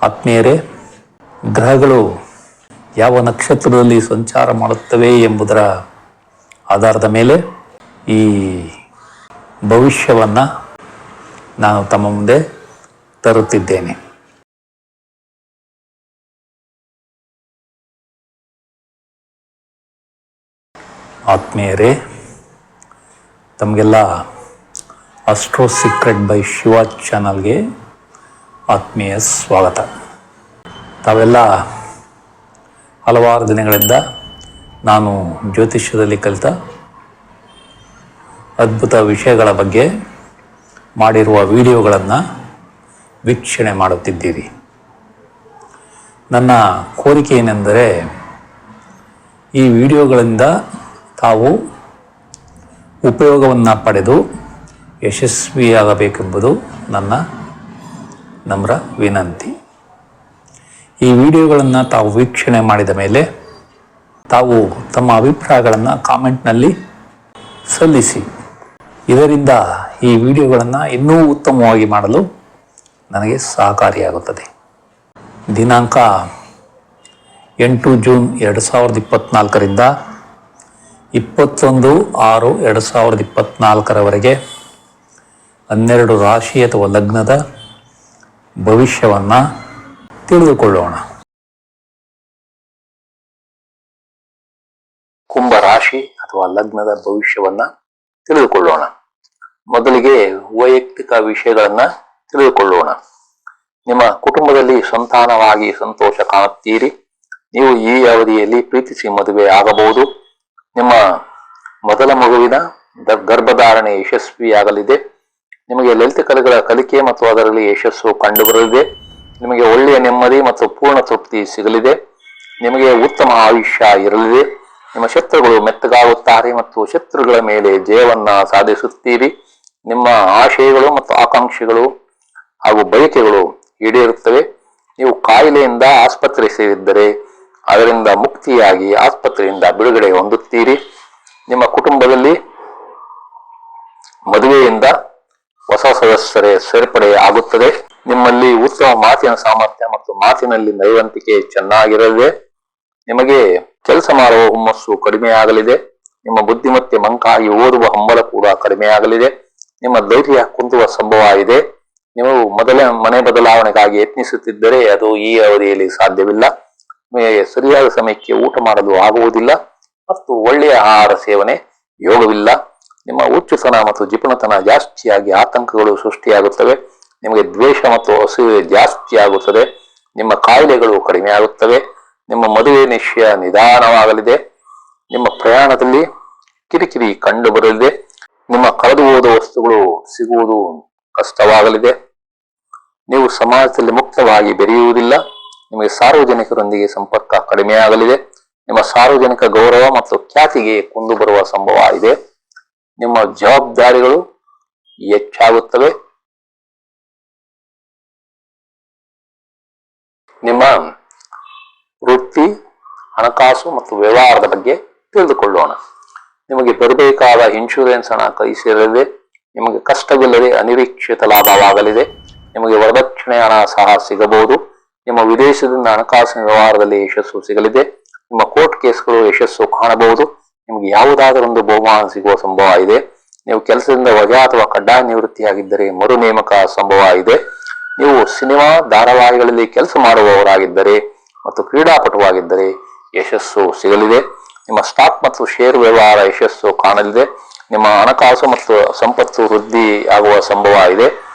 ಆತ್ಮೀಯರೇ, ಗ್ರಹಗಳು ಯಾವ ನಕ್ಷತ್ರದಲ್ಲಿ ಸಂಚಾರ ಮಾಡುತ್ತವೆ ಎಂಬುದರ ಆಧಾರದ ಮೇಲೆ ಈ ಭವಿಷ್ಯವನ್ನು ನಾನು ತಮ್ಮ ಮುಂದೆ ತರುತ್ತಿದ್ದೇನೆ. ಆತ್ಮೀಯರೇ, ತಮಗೆಲ್ಲ ಅಸ್ಟ್ರೋ ಸೀಕ್ರೆಟ್ ಬೈ ಶಿವ ಚಾನಲ್ಗೆ ಆತ್ಮೀಯ ಸ್ವಾಗತ. ತಾವೆಲ್ಲ ಹಲವಾರು ದಿನಗಳಿಂದ ನಾನು ಜ್ಯೋತಿಷ್ಯದಲ್ಲಿ ಕಲಿತ ಅದ್ಭುತ ವಿಷಯಗಳ ಬಗ್ಗೆ ಮಾಡಿರುವ ವಿಡಿಯೋಗಳನ್ನು ವೀಕ್ಷಣೆ ಮಾಡುತ್ತಿದ್ದೀರಿ. ನನ್ನ ಕೋರಿಕೆ ಏನೆಂದರೆ, ಈ ವಿಡಿಯೋಗಳಿಂದ ತಾವು ಉಪಯೋಗವನ್ನು ಪಡೆದು ಯಶಸ್ವಿಯಾಗಬೇಕೆಂಬುದು ನನ್ನ ನಮ್ರ ವಿನಂತಿ. ಈ ವಿಡಿಯೋಗಳನ್ನು ತಾವು ವೀಕ್ಷಣೆ ಮಾಡಿದ ಮೇಲೆ ತಾವು ತಮ್ಮ ಅಭಿಪ್ರಾಯಗಳನ್ನು ಕಾಮೆಂಟ್ನಲ್ಲಿ ಸಲ್ಲಿಸಿ. ಇದರಿಂದ ಈ ವಿಡಿಯೋಗಳನ್ನು ಇನ್ನೂ ಉತ್ತಮವಾಗಿ ಮಾಡಲು ನನಗೆ ಸಹಕಾರಿಯಾಗುತ್ತದೆ. ದಿನಾಂಕ 8 ಜೂನ್ 2024ರಿಂದ 21/6/2024 12 ರಾಶಿ ಅಥವಾ ಲಗ್ನದ ಭವಿಷ್ಯವನ್ನು ತಿಳಿದುಕೊಳ್ಳೋಣ. ಕುಂಭ ರಾಶಿ ಅಥವಾ ಲಗ್ನದ ಭವಿಷ್ಯವನ್ನು ತಿಳಿದುಕೊಳ್ಳೋಣ. ಮೊದಲಿಗೆ ವೈಯಕ್ತಿಕ ವಿಷಯಗಳನ್ನು ತಿಳಿದುಕೊಳ್ಳೋಣ. ನಿಮ್ಮ ಕುಟುಂಬದಲ್ಲಿ ಸಂತಾನವಾಗಿ ಸಂತೋಷ ಕಾಣುತ್ತೀರಿ. ನೀವು ಈ ಅವಧಿಯಲ್ಲಿ ಪ್ರೀತಿಸಿ ಮದುವೆ ಆಗಬಹುದು. ನಿಮ್ಮ ಮೊದಲ ಮಗುವಿನ ಗರ್ಭಧಾರಣೆ ಯಶಸ್ವಿಯಾಗಲಿದೆ. ನಿಮಗೆ ಲಲಿತ ಕಲೆಗಳ ಕಲಿಕೆ ಮತ್ತು ಅದರಲ್ಲಿ ಯಶಸ್ಸು ಕಂಡುಬರಲಿದೆ. ನಿಮಗೆ ಒಳ್ಳೆಯ ನೆಮ್ಮದಿ ಮತ್ತು ಪೂರ್ಣ ತೃಪ್ತಿ ಸಿಗಲಿದೆ. ನಿಮಗೆ ಉತ್ತಮ ಆಯುಷ್ಯ ಇರಲಿದೆ. ನಿಮ್ಮ ಶತ್ರುಗಳು ಮೆತ್ತಗಾಗುತ್ತಾರೆ ಮತ್ತು ಶತ್ರುಗಳ ಮೇಲೆ ಜಯವನ್ನ ಸಾಧಿಸುತ್ತೀರಿ. ನಿಮ್ಮ ಆಶಯಗಳು ಮತ್ತು ಆಕಾಂಕ್ಷೆಗಳು ಹಾಗೂ ಬಯಕೆಗಳು ಈಡೇರುತ್ತವೆ. ನೀವು ಕಾಯಿಲೆಯಿಂದ ಆಸ್ಪತ್ರೆ ಸೇರಿದ್ದರೆ ಅದರಿಂದ ಮುಕ್ತಿಯಾಗಿ ಆಸ್ಪತ್ರೆಯಿಂದ ಬಿಡುಗಡೆ ಹೊಂದುತ್ತೀರಿ. ನಿಮ್ಮ ಕುಟುಂಬದಲ್ಲಿ ಮದುವೆಯಿಂದ ಹೊಸ ಸದಸ್ಯರೇ ಸೇರ್ಪಡೆ ಆಗುತ್ತದೆ. ನಿಮ್ಮಲ್ಲಿ ಉತ್ತಮ ಮಾತಿನ ಸಾಮರ್ಥ್ಯ ಮತ್ತು ಮಾತಿನಲ್ಲಿ ನೈವಂತಿಕೆ ಚೆನ್ನಾಗಿರಲಿದೆ. ನಿಮಗೆ ಕೆಲಸ ಮಾಡುವ ಹುಮ್ಮಸ್ಸು ಕಡಿಮೆಯಾಗಲಿದೆ. ನಿಮ್ಮ ಬುದ್ಧಿಮತ್ತೆ ಮಂಕಾಗಿ ಓದುವ ಹಂಬಲ ಕೂಡ ಕಡಿಮೆಯಾಗಲಿದೆ. ನಿಮ್ಮ ಧೈರ್ಯ ಕುಂದುವ ಸಂಭವ ಇದೆ. ನೀವು ಮನೆ ಬದಲಾವಣೆಗಾಗಿ ಯತ್ನಿಸುತ್ತಿದ್ದರೆ ಅದು ಈ ಅವಧಿಯಲ್ಲಿ ಸಾಧ್ಯವಿಲ್ಲ. ಸರಿಯಾದ ಸಮಯಕ್ಕೆ ಊಟ ಮಾಡಲು ಆಗುವುದಿಲ್ಲ ಮತ್ತು ಒಳ್ಳೆಯ ಆಹಾರ ಸೇವನೆ ಯೋಗವಿಲ್ಲ. ನಿಮ್ಮ ಹುಚ್ಚುತನ ಮತ್ತು ಜಿಪುಣತನ ಜಾಸ್ತಿಯಾಗಿ ಆತಂಕಗಳು ಸೃಷ್ಟಿಯಾಗುತ್ತವೆ. ನಿಮಗೆ ದ್ವೇಷ ಮತ್ತು ಹಸಿವೆ ಜಾಸ್ತಿ ಆಗುತ್ತದೆ. ನಿಮ್ಮ ಕಾಯಿಲೆಗಳು ಕಡಿಮೆಯಾಗುತ್ತವೆ. ನಿಮ್ಮ ಮದುವೆ ನಿಶ್ಚಯ ನಿಧಾನವಾಗಲಿದೆ. ನಿಮ್ಮ ಪ್ರಯಾಣದಲ್ಲಿ ಕಿರಿಕಿರಿ ಕಂಡು ಬರಲಿದೆ. ನಿಮ್ಮ ಕಳೆದು ಹೋದ ವಸ್ತುಗಳು ಸಿಗುವುದು ಕಷ್ಟವಾಗಲಿದೆ. ನೀವು ಸಮಾಜದಲ್ಲಿ ಮುಕ್ತವಾಗಿ ಬೆರೆಯುವುದಿಲ್ಲ. ನಿಮಗೆ ಸಾರ್ವಜನಿಕರೊಂದಿಗೆ ಸಂಪರ್ಕ ಕಡಿಮೆಯಾಗಲಿದೆ. ನಿಮ್ಮ ಸಾರ್ವಜನಿಕ ಗೌರವ ಮತ್ತು ಖ್ಯಾತಿಗೆ ಕುಂದು ಬರುವ ಸಂಭವ ಇದೆ. ನಿಮ್ಮ ಜವಾಬ್ದಾರಿಗಳು ಹೆಚ್ಚಾಗುತ್ತವೆ. ನಿಮ್ಮ ವೃತ್ತಿ, ಹಣಕಾಸು ಮತ್ತು ವ್ಯವಹಾರದ ಬಗ್ಗೆ ತಿಳಿದುಕೊಳ್ಳೋಣ. ನಿಮಗೆ ಬರಬೇಕಾದ ಇನ್ಶೂರೆನ್ಸ್ ಹಣ ಕೈ ಸೇರಲಿದೆ. ನಿಮಗೆ ಕಷ್ಟವಿಲ್ಲದೆ ಅನಿರೀಕ್ಷಿತ ಲಾಭವಾಗಲಿದೆ. ನಿಮಗೆ ವರದಕ್ಷಿಣೆ ಹಣ ಸಹ ಸಿಗಬಹುದು. ನಿಮ್ಮ ವಿದೇಶದಿಂದ ಹಣಕಾಸಿನ ವ್ಯವಹಾರದಲ್ಲಿ ಯಶಸ್ಸು ಸಿಗಲಿದೆ. ನಿಮ್ಮ ಕೋರ್ಟ್ ಕೇಸ್ಗಳು ಯಶಸ್ಸು ಕಾಣಬಹುದು. ನಿಮಗೆ ಯಾವುದಾದರೊಂದು ಬಹುಮಾನ ಸಿಗುವ ಸಂಭವ ಇದೆ. ನೀವು ಕೆಲಸದಿಂದ ವಜಾ ಅಥವಾ ಕಡ್ಡಾಯ ನಿವೃತ್ತಿಯಾಗಿದ್ದರೆ ಮರು ನೇಮಕ ಸಂಭವ ಇದೆ. ನೀವು ಸಿನಿಮಾ, ಧಾರಾವಾಹಿಗಳಲ್ಲಿ ಕೆಲಸ ಮಾಡುವವರಾಗಿದ್ದರೆ ಮತ್ತು ಕ್ರೀಡಾಪಟುವಾಗಿದ್ದರೆ ಯಶಸ್ಸು ಸಿಗಲಿದೆ. ನಿಮ್ಮ ಸ್ಟಾಕ್ ಮತ್ತು ಶೇರ್ ವ್ಯವಹಾರ ಯಶಸ್ಸು ಕಾಣಲಿದೆ. ನಿಮ್ಮ ಹಣಕಾಸು ಮತ್ತು ಸಂಪತ್ತು ವೃದ್ಧಿ ಆಗುವ ಸಂಭವ ಇದೆ.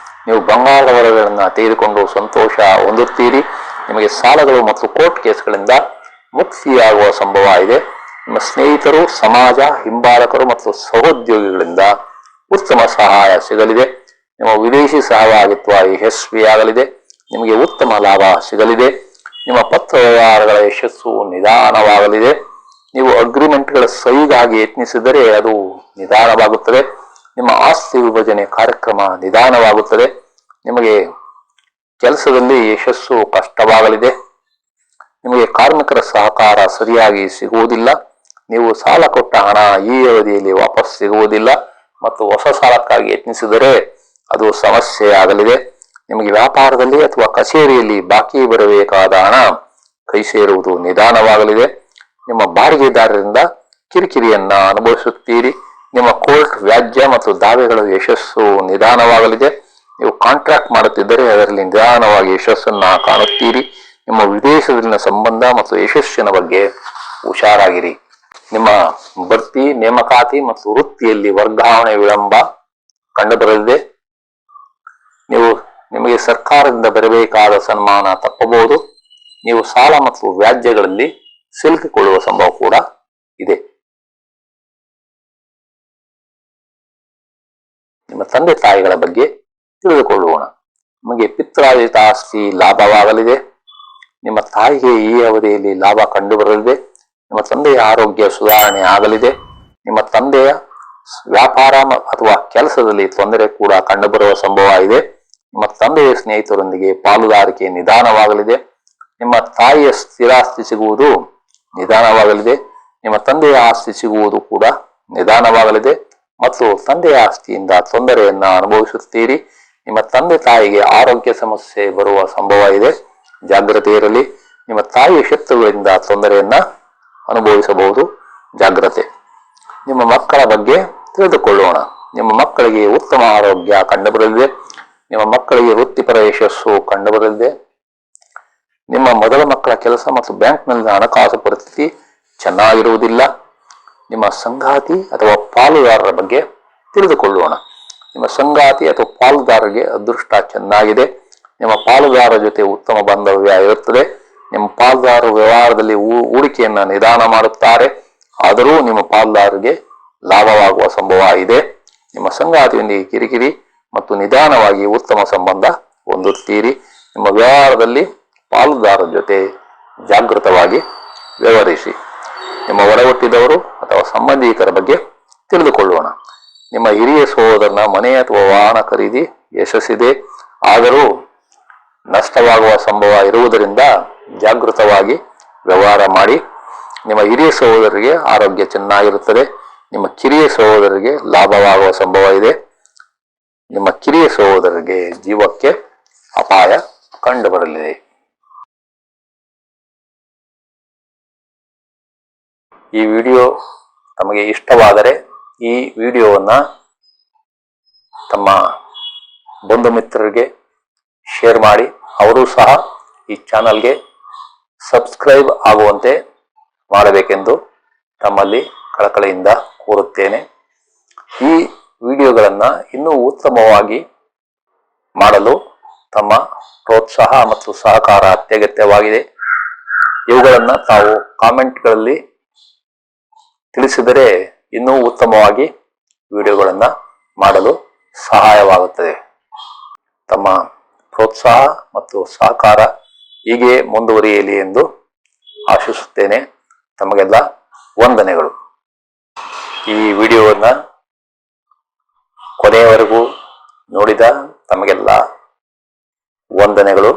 ನೀವು ಬಂಗಾರದ ವರಗಳನ್ನು ತೆಗೆದುಕೊಂಡು ಸಂತೋಷ ಹೊಂದುತ್ತೀರಿ. ನಿಮಗೆ ಸಾಲಗಳು ಮತ್ತು ಕೋರ್ಟ್ ಕೇಸ್ಗಳಿಂದ ಮುಕ್ತಿಯಾಗುವ ಸಂಭವ ಇದೆ. ನಿಮ್ಮ ಸ್ನೇಹಿತರು, ಸಮಾಜ, ಹಿಂಬಾಲಕರು ಮತ್ತು ಸಹೋದ್ಯೋಗಿಗಳಿಂದ ಉತ್ತಮ ಸಹಾಯ ಸಿಗಲಿದೆ. ನಿಮ್ಮ ವಿದೇಶಿ ಸಹಭಾಗಿತ್ವ ಯಶಸ್ವಿಯಾಗಲಿದೆ. ನಿಮಗೆ ಉತ್ತಮ ಲಾಭ ಸಿಗಲಿದೆ. ನಿಮ್ಮ ಪತ್ರ ವ್ಯವಹಾರಗಳ ಯಶಸ್ಸು ನಿಧಾನವಾಗಲಿದೆ. ನೀವು ಅಗ್ರಿಮೆಂಟ್ಗಳ ಸಹಿಗಾಗಿ ಯತ್ನಿಸಿದರೆ ಅದು ನಿಧಾನವಾಗುತ್ತದೆ. ನಿಮ್ಮ ಆಸ್ತಿ ವಿಭಜನೆ ಕಾರ್ಯಕ್ರಮ ನಿಧಾನವಾಗುತ್ತದೆ. ನಿಮಗೆ ಕೆಲಸದಲ್ಲಿ ಯಶಸ್ಸು ಕಷ್ಟವಾಗಲಿದೆ. ನಿಮಗೆ ಕಾರ್ಮಿಕರ ಸಹಕಾರ ಸರಿಯಾಗಿ ಸಿಗುವುದಿಲ್ಲ. ನೀವು ಸಾಲ ಕೊಟ್ಟ ಹಣ ಈ ಅವಧಿಯಲ್ಲಿ ವಾಪಸ್ ಸಿಗುವುದಿಲ್ಲ ಮತ್ತು ಹೊಸ ಸಾಲಕ್ಕಾಗಿ ಯತ್ನಿಸಿದರೆ ಅದು ಸಮಸ್ಯೆ ಆಗಲಿದೆ. ನಿಮಗೆ ವ್ಯಾಪಾರದಲ್ಲಿ ಅಥವಾ ಕಚೇರಿಯಲ್ಲಿ ಬಾಕಿ ಬರಬೇಕಾದ ಹಣ ಕೈ ಸೇರುವುದು ನಿಧಾನವಾಗಲಿದೆ. ನಿಮ್ಮ ಬಾಡಿಗೆದಾರರಿಂದ ಕಿರಿಕಿರಿಯನ್ನ ಅನುಭವಿಸುತ್ತೀರಿ. ನಿಮ್ಮ ಕೋರ್ಟ್ ವ್ಯಾಜ್ಯ ಮತ್ತು ದಾವೆಗಳ ಯಶಸ್ಸು ನಿಧಾನವಾಗಲಿದೆ. ನೀವು ಕಾಂಟ್ರಾಕ್ಟ್ ಮಾಡುತ್ತಿದ್ದರೆ ಅದರಲ್ಲಿ ನಿಧಾನವಾಗಿ ಯಶಸ್ಸನ್ನ ಕಾಣುತ್ತೀರಿ. ನಿಮ್ಮ ವಿದೇಶದಲ್ಲಿನ ಸಂಬಂಧ ಮತ್ತು ಯಶಸ್ಸಿನ ಬಗ್ಗೆ ಹುಷಾರಾಗಿರಿ. ನಿಮ್ಮ ಬಡ್ತಿ, ನೇಮಕಾತಿ ಮತ್ತು ವೃತ್ತಿಯಲ್ಲಿ ವರ್ಗಾವಣೆ ವಿಳಂಬ ಕಂಡುಬರಲಿದೆ. ನಿಮಗೆ ಸರ್ಕಾರದಿಂದ ಬರಬೇಕಾದ ಸನ್ಮಾನ ತಪ್ಪಬಹುದು. ನೀವು ಸಾಲ ಮತ್ತು ವ್ಯಾಜ್ಯಗಳಲ್ಲಿ ಸಿಲುಕಿಕೊಳ್ಳುವ ಸಂಭವ ಕೂಡ ಇದೆ. ನಿಮ್ಮ ತಂದೆ ತಾಯಿಗಳ ಬಗ್ಗೆ ತಿಳಿದುಕೊಳ್ಳೋಣ. ನಿಮಗೆ ಪಿತ್ರಾರ್ಜಿತ ಆಸ್ತಿ ಲಾಭವಾಗಲಿದೆ. ನಿಮ್ಮ ತಾಯಿಗೆ ಈ ಅವಧಿಯಲ್ಲಿ ಲಾಭ ಕಂಡುಬರಲಿದೆ. ನಿಮ್ಮ ತಂದೆಯ ಆರೋಗ್ಯ ಸುಧಾರಣೆ ಆಗಲಿದೆ. ನಿಮ್ಮ ತಂದೆಯ ವ್ಯಾಪಾರ ಅಥವಾ ಕೆಲಸದಲ್ಲಿ ತೊಂದರೆ ಕೂಡ ಕಂಡುಬರುವ ಸಂಭವ ಇದೆ. ನಿಮ್ಮ ತಂದೆಯ ಸ್ನೇಹಿತರೊಂದಿಗೆ ಪಾಲುದಾರಿಕೆ ನಿಧಾನವಾಗಲಿದೆ. ನಿಮ್ಮ ತಾಯಿಯ ಸ್ಥಿರಾಸ್ತಿ ಸಿಗುವುದು ನಿಧಾನವಾಗಲಿದೆ. ನಿಮ್ಮ ತಂದೆಯ ಆಸ್ತಿ ಸಿಗುವುದು ಕೂಡ ನಿಧಾನವಾಗಲಿದೆ ಮತ್ತು ತಂದೆಯ ಆಸ್ತಿಯಿಂದ ತೊಂದರೆಯನ್ನ ಅನುಭವಿಸುತ್ತೀರಿ. ನಿಮ್ಮ ತಂದೆ ತಾಯಿಗೆ ಆರೋಗ್ಯ ಸಮಸ್ಯೆ ಬರುವ ಸಂಭವ ಇದೆ. ಜಾಗ್ರತೆ ಇರಲಿ. ನಿಮ್ಮ ತಾಯಿಯ ಶತ್ರುಗಳಿಂದ ತೊಂದರೆಯನ್ನ ಅನುಭವಿಸಬಹುದು. ಜಾಗ್ರತೆ. ನಿಮ್ಮ ಮಕ್ಕಳ ಬಗ್ಗೆ ತಿಳಿದುಕೊಳ್ಳೋಣ. ನಿಮ್ಮ ಮಕ್ಕಳಿಗೆ ಉತ್ತಮ ಆರೋಗ್ಯ ಕಂಡುಬರಲಿದೆ. ನಿಮ್ಮ ಮಕ್ಕಳಿಗೆ ವೃತ್ತಿಪರ ಯಶಸ್ಸು ಕಂಡುಬರಲಿದೆ. ನಿಮ್ಮ ಮೊದಲ ಮಕ್ಕಳ ಕೆಲಸ ಮತ್ತು ಬ್ಯಾಂಕ್ನಲ್ಲಿನ ಹಣಕಾಸು ಪರಿಸ್ಥಿತಿ ಚೆನ್ನಾಗಿರುವುದಿಲ್ಲ. ನಿಮ್ಮ ಸಂಗಾತಿ ಅಥವಾ ಪಾಲುದಾರರ ಬಗ್ಗೆ ತಿಳಿದುಕೊಳ್ಳೋಣ. ನಿಮ್ಮ ಸಂಗಾತಿ ಅಥವಾ ಪಾಲುದಾರರಿಗೆ ಅದೃಷ್ಟ ಚೆನ್ನಾಗಿದೆ. ನಿಮ್ಮ ಪಾಲುದಾರರ ಜೊತೆ ಉತ್ತಮ ಬಾಂಧವ್ಯ ಇರುತ್ತದೆ. ನಿಮ್ಮ ಪಾಲುದಾರರು ವ್ಯವಹಾರದಲ್ಲಿ ಹೂಡಿಕೆಯನ್ನ ನಿಧಾನ ಮಾಡುತ್ತಾರೆ. ಆದರೂ ನಿಮ್ಮ ಪಾಲುದಾರರಿಗೆ ಲಾಭವಾಗುವ ಸಂಭವ ಇದೆ. ನಿಮ್ಮ ಸಂಗಾತಿಯೊಂದಿಗೆ ಕಿರಿಕಿರಿ ಮತ್ತು ನಿಧಾನವಾಗಿ ಉತ್ತಮ ಸಂಬಂಧ ಹೊಂದುತ್ತೀರಿ. ನಿಮ್ಮ ವ್ಯವಹಾರದಲ್ಲಿ ಪಾಲುದಾರರ ಜೊತೆ ಜಾಗೃತವಾಗಿ ವ್ಯವಹರಿಸಿ. ನಿಮ್ಮ ಒಡಹುಟ್ಟಿದವರು ಅಥವಾ ಸಂಬಂಧಿಕರ ಬಗ್ಗೆ ತಿಳಿದುಕೊಳ್ಳೋಣ. ನಿಮ್ಮ ಹಿರಿಯ ಸಹೋದರನ ಮನೆ ಅಥವಾ ವಾಹನ ಖರೀದಿ ಯಶಸ್ಸಿದೆ. ಆದರೂ ನಷ್ಟವಾಗುವ ಸಂಭವ ಇರುವುದರಿಂದ ಜಾಗೃತವಾಗಿ ವ್ಯವಹಾರ ಮಾಡಿ. ನಿಮ್ಮ ಹಿರಿಯ ಸಹೋದರರಿಗೆ ಆರೋಗ್ಯ ಚೆನ್ನಾಗಿರುತ್ತದೆ. ನಿಮ್ಮ ಕಿರಿಯ ಸಹೋದರರಿಗೆ ಲಾಭವಾಗುವ ಸಂಭವ ಇದೆ. ನಿಮ್ಮ ಕಿರಿಯ ಸಹೋದರರಿಗೆ ಜೀವಕ್ಕೆ ಅಪಾಯ ಕಂಡುಬರಲಿದೆ. ಈ ವಿಡಿಯೋ ತಮಗೆ ಇಷ್ಟವಾದರೆ ಈ ವಿಡಿಯೋವನ್ನ ತಮ್ಮ ಬಂಧು ಮಿತ್ರರಿಗೆ ಶೇರ್ ಮಾಡಿ. ಅವರು ಸಹ ಈ ಚಾನಲ್ಗೆ ಸಬ್ಸ್ಕ್ರೈಬ್ ಆಗುವಂತೆ ಮಾಡಬೇಕೆಂದು ತಮ್ಮಲ್ಲಿ ಕಳಕಳಿಯಿಂದ ಕೋರುತ್ತೇನೆ. ಈ ವಿಡಿಯೋಗಳನ್ನು ಇನ್ನೂ ಉತ್ತಮವಾಗಿ ಮಾಡಲು ತಮ್ಮ ಪ್ರೋತ್ಸಾಹ ಮತ್ತು ಸಹಕಾರ ಅತ್ಯಗತ್ಯವಾಗಿದೆ. ಇವುಗಳನ್ನು ತಾವು ಕಾಮೆಂಟ್ಗಳಲ್ಲಿ ತಿಳಿಸಿದರೆ ಇನ್ನೂ ಉತ್ತಮವಾಗಿ ವಿಡಿಯೋಗಳನ್ನು ಮಾಡಲು ಸಹಾಯವಾಗುತ್ತದೆ. ತಮ್ಮ ಪ್ರೋತ್ಸಾಹ ಮತ್ತು ಸಹಕಾರ ಹೀಗೆ ಮುಂದುವರಿಯಲಿ ಎಂದು ಆಶಿಸುತ್ತೇನೆ. ತಮಗೆಲ್ಲ ವಂದನೆಗಳು. ಈ ವಿಡಿಯೋವನ್ನು ಕೊನೆಯವರೆಗೂ ನೋಡಿದ ತಮಗೆಲ್ಲ ವಂದನೆಗಳು.